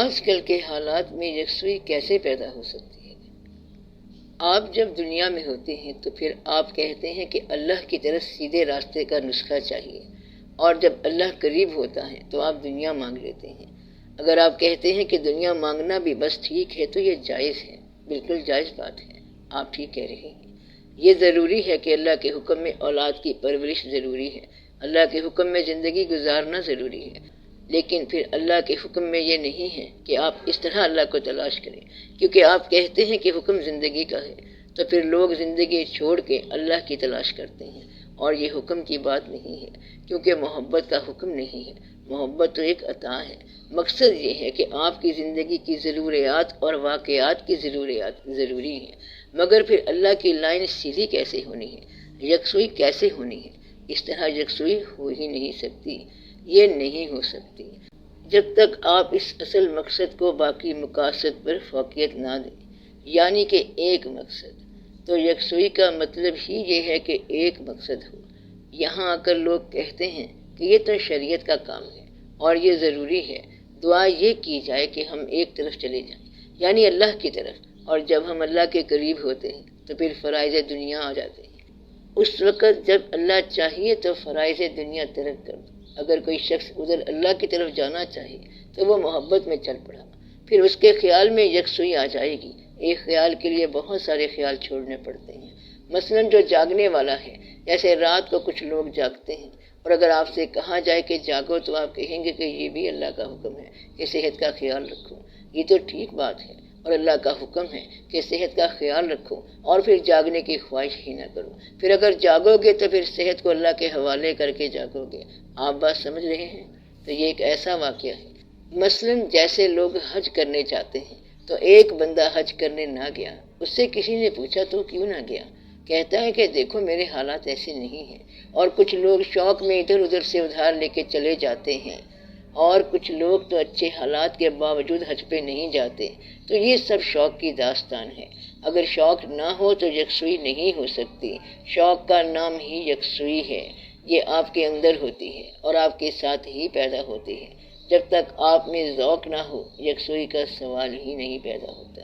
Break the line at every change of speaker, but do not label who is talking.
آج کل کے حالات میں یکسوئی کیسے پیدا ہو سکتی ہے؟ آپ جب دنیا میں ہوتے ہیں تو پھر آپ کہتے ہیں کہ اللہ کی طرف سیدھے راستے کا نسخہ چاہیے، اور جب اللہ قریب ہوتا ہے تو آپ دنیا مانگ لیتے ہیں۔ اگر آپ کہتے ہیں کہ دنیا مانگنا بھی بس ٹھیک ہے تو یہ جائز ہے، بالکل جائز بات ہے، آپ ٹھیک کہہ رہے ہیں۔ یہ ضروری ہے کہ اللہ کے حکم میں اولاد کی پرورش ضروری ہے، اللہ کے حکم میں زندگی گزارنا ضروری ہے، لیکن پھر اللہ کے حکم میں یہ نہیں ہے کہ آپ اس طرح اللہ کو تلاش کریں، کیونکہ آپ کہتے ہیں کہ حکم زندگی کا ہے، تو پھر لوگ زندگی چھوڑ کے اللہ کی تلاش کرتے ہیں، اور یہ حکم کی بات نہیں ہے، کیونکہ محبت کا حکم نہیں ہے، محبت تو ایک عطا ہے۔ مقصد یہ ہے کہ آپ کی زندگی کی ضروریات اور واقعات کی ضروریات ضروری ہیں، مگر پھر اللہ کی لائن سیدھی کیسے ہونی ہے، یکسوئی کیسے ہونی ہے؟ اس طرح یکسوئی ہو ہی نہیں سکتی، یہ نہیں ہو سکتی جب تک آپ اس اصل مقصد کو باقی مقاصد پر فوقیت نہ دیں، یعنی کہ ایک مقصد۔ تو یکسوئی کا مطلب ہی یہ ہے کہ ایک مقصد ہو۔ یہاں آ کر لوگ کہتے ہیں کہ یہ تو شریعت کا کام ہے اور یہ ضروری ہے، دعا یہ کی جائے کہ ہم ایک طرف چلے جائیں، یعنی اللہ کی طرف، اور جب ہم اللہ کے قریب ہوتے ہیں تو پھر فرائض دنیا آ جاتے ہیں۔ اس وقت جب اللہ چاہیے تو فرائض دنیا ترک کر دو۔ اگر کوئی شخص ادھر اللہ کی طرف جانا چاہے تو وہ محبت میں چل پڑا، پھر اس کے خیال میں یکسوئی آ جائے گی۔ ایک خیال کے لیے بہت سارے خیال چھوڑنے پڑتے ہیں۔ مثلاً جو جاگنے والا ہے، جیسے رات کو کچھ لوگ جاگتے ہیں، اور اگر آپ سے کہا جائے کہ جاگو تو آپ کہیں گے کہ یہ بھی اللہ کا حکم ہے کہ صحت کا خیال رکھو، یہ تو ٹھیک بات ہے، اور اللہ کا حکم ہے کہ صحت کا خیال رکھو اور پھر جاگنے کی خواہش ہی نہ کرو۔ پھر اگر جاگو گے تو پھر صحت کو اللہ کے حوالے کر کے جاگو گے۔ آپ بات سمجھ رہے ہیں؟ تو یہ ایک ایسا واقعہ ہے۔ مثلاً جیسے لوگ حج کرنے جاتے ہیں تو ایک بندہ حج کرنے نہ گیا، اس سے کسی نے پوچھا تو کیوں نہ گیا؟ کہتا ہے کہ دیکھو میرے حالات ایسے نہیں ہیں، اور کچھ لوگ شوق میں ادھر ادھر سے ادھار لے کے چلے جاتے ہیں، اور کچھ لوگ تو اچھے حالات کے باوجود حج پہ نہیں جاتے۔ تو یہ سب شوق کی داستان ہے۔ اگر شوق نہ ہو تو یکسوئی نہیں ہو سکتی۔ شوق کا نام ہی یکسوئی ہے، یہ آپ کے اندر ہوتی ہے اور آپ کے ساتھ ہی پیدا ہوتی ہے۔ جب تک آپ میں ذوق نہ ہو، یکسوئی کا سوال ہی نہیں پیدا ہوتا۔